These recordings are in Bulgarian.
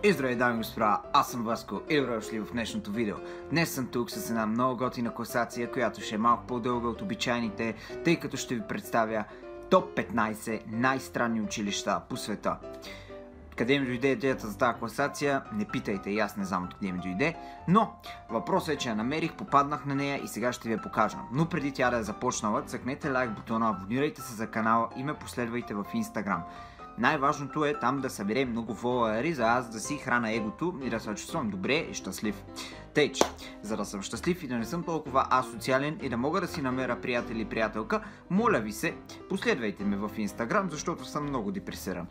И здравей, дами и господа, аз съм Васко и добре дошли в днешното видео. Днес съм тук с една много готина класация, която ще е малко по-дълга от обичайните, тъй като ще ви представя топ 15 най-странни училища по света. Къде ми дойде идеята за тази класация, не питайте, и аз не знам откъде ми дойде, но въпросът е, че я намерих, попаднах на нея и сега ще ви я покажа. Но преди тя да е започнала, цъкнете лайк бутона, абонирайте се за канала и ме последвайте в Instagram. Най-важното е там да съберем много фолуари, за аз да си храна егото и да се чувствам добре и щастлив. Тъй, че, за да съм щастлив и да не съм толкова асоциален и да мога да си намеря приятел и приятелка, моля ви се, последвайте ме в Instagram, защото съм много депресиран.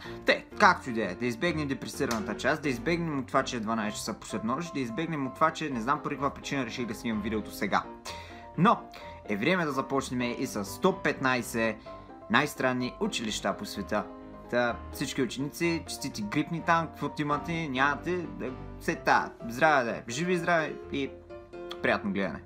Както и да избегнем депресираната част, да избегнем от това, че е 12 часа посред нощ, да избегнем от това, че не знам по каква причина реших да снимам видеото сега. Но е време да започнем и с топ 15 най-странни училища по света. Всички ученици, честити грипни там, каквото имате, нямате, здраве да е, живи и здраве и приятно гледане.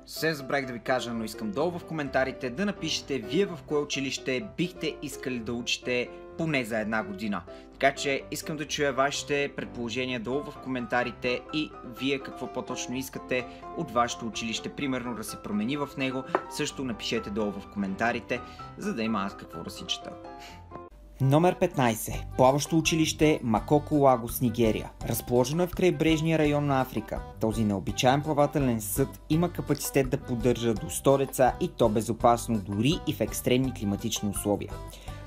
Се забравих да ви кажа, но искам долу в коментарите да напишете вие в кое училище бихте искали да учите поне за една година. Така че искам да чуя вашите предположения долу в коментарите и вие какво по-точно искате от вашето училище, примерно да се промени в него. Също напишете долу в коментарите, за да има аз какво да си чета. Номер 15. Плаващо училище Макоко Лагос, Нигерия. Разположено е в крайбрежния район на Африка. Този необичаен плавателен съд има капацитет да поддържа до 100 деца и то безопасно дори и в екстремни климатични условия.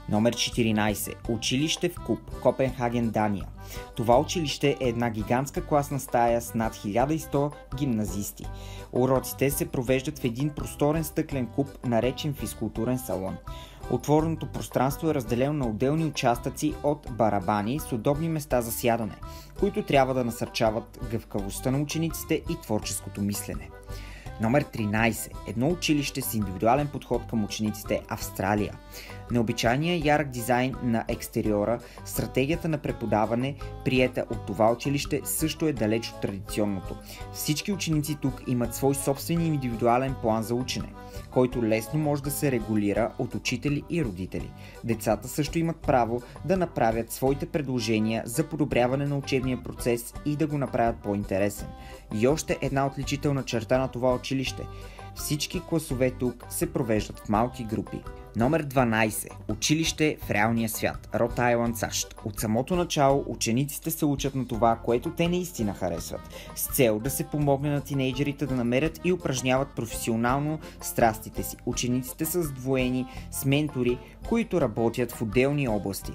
Номер 14. Училище в Куб, Копенхаген, Дания. Това училище е една гигантска класна стая с над 1100 гимназисти. Уроците се провеждат в един просторен стъклен куб, наречен физкултурен салон. Отвореното пространство е разделено на отделни участъци от барабани с удобни места за сядане, които трябва да насърчават гъвкавостта на учениците и творческото мислене. Номер 13. Едно училище с индивидуален подход към учениците, Австралия. Необичайният ярък дизайн на екстериора, стратегията на преподаване, приета от това училище, също е далеч от традиционното. Всички ученици тук имат свой собствен индивидуален план за учене, който лесно може да се регулира от учители и родители. Децата също имат право да направят своите предложения за подобряване на учебния процес и да го направят по-интересен. И още една отличителна черта на това училище. Всички класове тук се провеждат в малки групи. Номер 12. Училище в реалния свят, Род Айланд, САЩ. От самото начало учениците се учат на това, което те наистина харесват, с цел да се помогне на тинейджерите да намерят и упражняват професионално страстите си. Учениците са сдвоени с ментори, които работят в отделни области.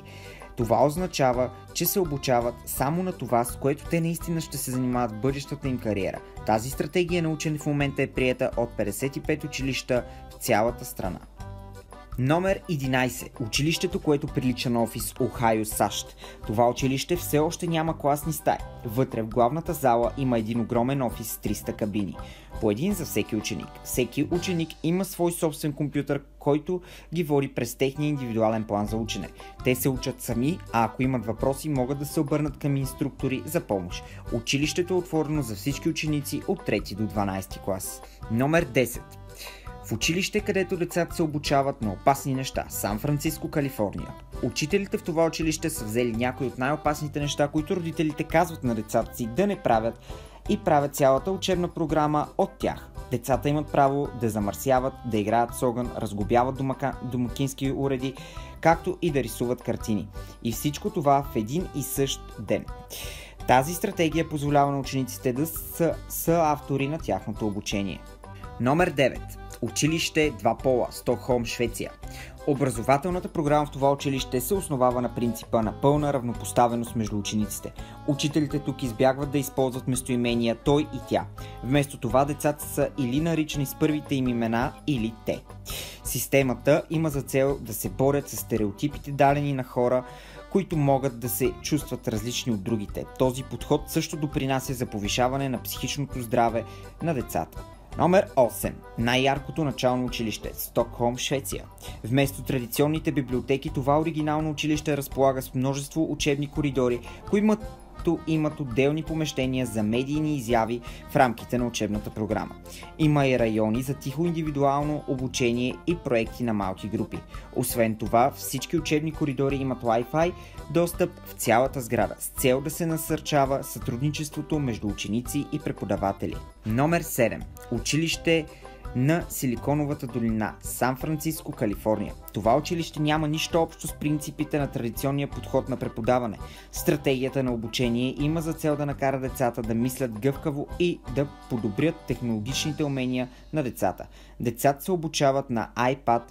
Това означава, че се обучават само на това, с което те наистина ще се занимават в бъдещата им кариера. Тази стратегия на учене в момента е приета от 55 училища в цялата страна. Номер 11. Училището, което прилича на офис, Охайо, САЩ. Това училище все още няма класни стаи. Вътре в главната зала има един огромен офис с 300 кабини. По един за всеки ученик. Всеки ученик има свой собствен компютър, който ги води през техния индивидуален план за учене. Те се учат сами, а ако имат въпроси, могат да се обърнат към инструктори за помощ. Училището е отворено за всички ученици от 3 до 12 клас. Номер 10. В училище, където децата се обучават на опасни неща, Сан Франциско, Калифорния. Учителите в това училище са взели някои от най-опасните неща, които родителите казват на децата си да не правят и правят цялата учебна програма от тях. Децата имат право да замърсяват, да играят с огън, разглобяват домакински уреди, както и да рисуват картини. И всичко това в един и същ ден. Тази стратегия позволява на учениците да са автори на тяхното обучение. Номер 9. Училище Два пола, Стокхолм, Швеция. Образователната програма в това училище се основава на принципа на пълна равнопоставеност между учениците. Учителите тук избягват да използват местоимения той и тя. Вместо това децата са или наричани с първите им имена, или те. Системата има за цел да се борят с стереотипите, дадени на хора, които могат да се чувстват различни от другите. Този подход също допринася за повишаване на психичното здраве на децата. Номер 8. Най-яркото начално училище, Стокхолм, Швеция. Вместо традиционните библиотеки, това оригинално училище разполага с множество учебни коридори, като имат отделни помещения за медийни изяви в рамките на учебната програма. Има и райони за тихо индивидуално обучение и проекти на малки групи. Освен това, всички учебни коридори имат Wi-Fi достъп в цялата сграда с цел да се насърчава сътрудничеството между ученици и преподаватели. Номер 7. Училище на Силиконовата долина, Сан-Франциско, Калифорния. Това училище няма нищо общо с принципите на традиционния подход на преподаване. Стратегията на обучение има за цел да накара децата да мислят гъвкаво и да подобрят технологичните умения на децата. Децата се обучават на iPad,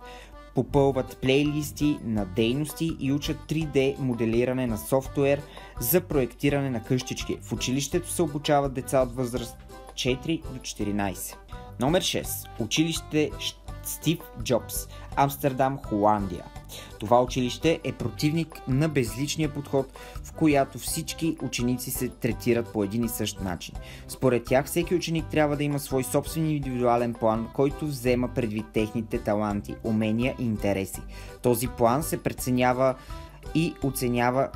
попълват плейлисти на дейности и учат 3D моделиране на софтуер за проектиране на къщички. В училището се обучават деца от възраст 4 до 14. Номер 6. Училище Стив Джобс, Амстердам, Холандия. Това училище е противник на безличния подход, в която всички ученици се третират по един и същ начин. Според тях всеки ученик трябва да има свой собствен индивидуален план, който взема предвид техните таланти, умения и интереси. Този план се преценява и оценява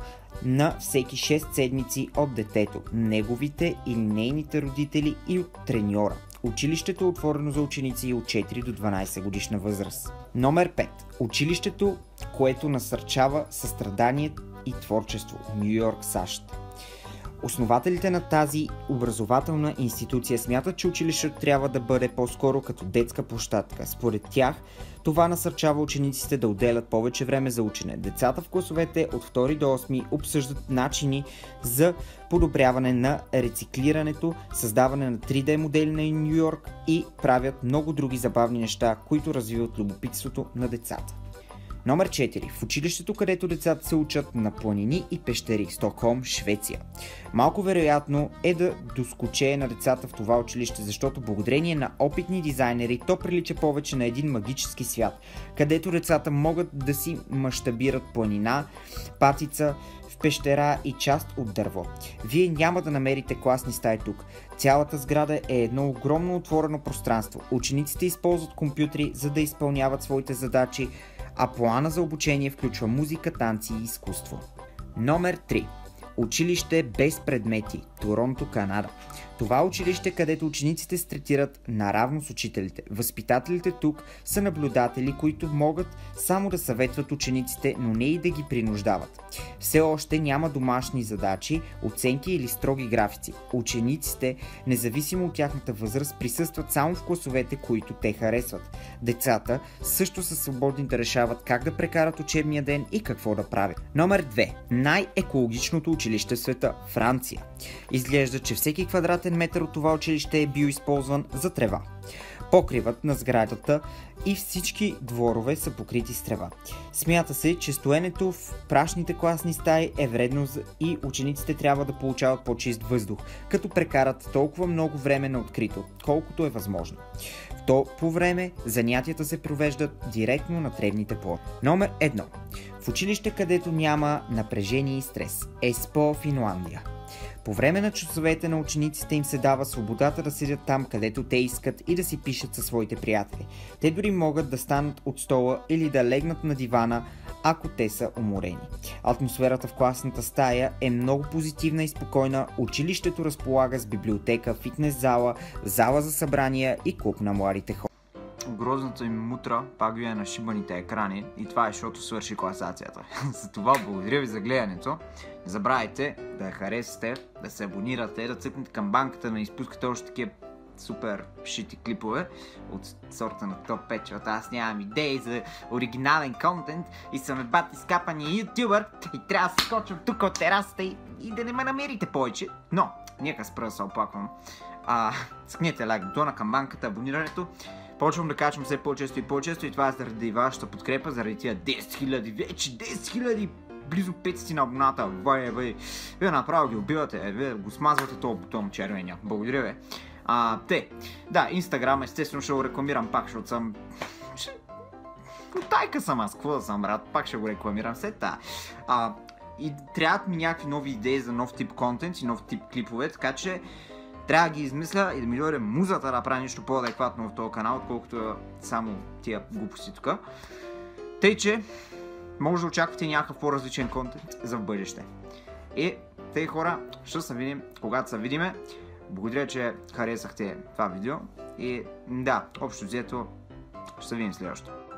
на всеки 6 седмици от детето, неговите или нейните родители и от треньора. Училището е отворено за ученици от 4 до 12 годишна възраст. Номер 5. Училището, което насърчава състрадание и творчество. Ню Йорк, САЩ. Основателите на тази образователна институция смятат, че училището трябва да бъде по-скоро като детска площадка. Според тях, това насърчава учениците да отделят повече време за учене. Децата в класовете от 2 до 8 обсъждат начини за подобряване на рециклирането, създаване на 3D модели на Ню Йорк и правят много други забавни неща, които развиват любопитството на децата. Номер 4. В училището, където децата се учат на планини и пещери, Стокхолм, Швеция. Малко вероятно е да доскучее на децата в това училище, защото благодарение на опитни дизайнери то прилича повече на един магически свят, където децата могат да си мащабират планина, патица, в пещера и част от дърво. Вие няма да намерите класни стаи тук. Цялата сграда е едно огромно отворено пространство. Учениците използват компютри, за да изпълняват своите задачи, а плана за обучение включва музика, танци и изкуство. Номер 3. Училище без предмети, Торонто, Канада. Това училище, където учениците се третират наравно с учителите. Възпитателите тук са наблюдатели, които могат само да съветват учениците, но не и да ги принуждават. Все още няма домашни задачи, оценки или строги графици. Учениците, независимо от тяхната възраст, присъстват само в класовете, които те харесват. Децата също са свободни да решават как да прекарат учебния ден и какво да правят. Номер 2. Най-екологичното училище в света, Франция. Изглежда, че всеки квадратен метър от това училище е бил използван за трева. Покривът на сградата и всички дворове са покрити с трева. Смята се, че стоенето в прашните класни стаи е вредно и учениците трябва да получават по-чист въздух, като прекарат толкова много време на открито, колкото е възможно. По време занятията се провеждат директно на тревните площи. Номер 1. В училище, където няма напрежение и стрес. Еспо, Финландия. По време на часовете на учениците им се дава свободата да седят там, където те искат и да си пишат със своите приятели. Те дори могат да станат от стола или да легнат на дивана, ако те са уморени. Атмосферата в класната стая е много позитивна и спокойна. Училището разполага с библиотека, фитнес зала, зала за събрания и клуб на младите хора. Грозната им мутра пак ви е на шибаните екрани и това е, защото свърши класацията. Затова благодаря ви за гледането. Не забравяйте да я харесате, да се абонирате, да цъкнете камбанката, да не изпускате още такива супер шити клипове от сорта на топ 5, защото аз нямам идеи за оригинален контент и съм бат изкапания ютубър и трябва да скочвам тук от терасата и да не ме намерите повече. Но, нека спра да се оплаквам. Цъкнете лайк бутона, камбанката, абонирането. Почвам да качвам все по-често и по-често и това е заради вашата подкрепа, заради тия 10 000, вече 10 000, близо 500 на абоната. Вие направо ги убивате, вие го смазвате този бутон червения. Благодаря ви. Да, Инстаграм, естествено ще го рекламирам пак, защото съм... Тайка съм аз, какво да съм, брат, пак ще го рекламирам след това. И трябват ми някакви нови идеи за нов тип контент и нов тип клипове, така че трябва да ги измисля и да ми дойде музата да направи нещо по-адекватно в този канал, отколкото само тия глупости тук. Тъй, че може да очаквате някакъв по-различен контент за в бъдеще. И Тъй хора, ще се видим, когато се видиме. Благодаря, че харесахте това видео и да, общо взето ще се видим следващото.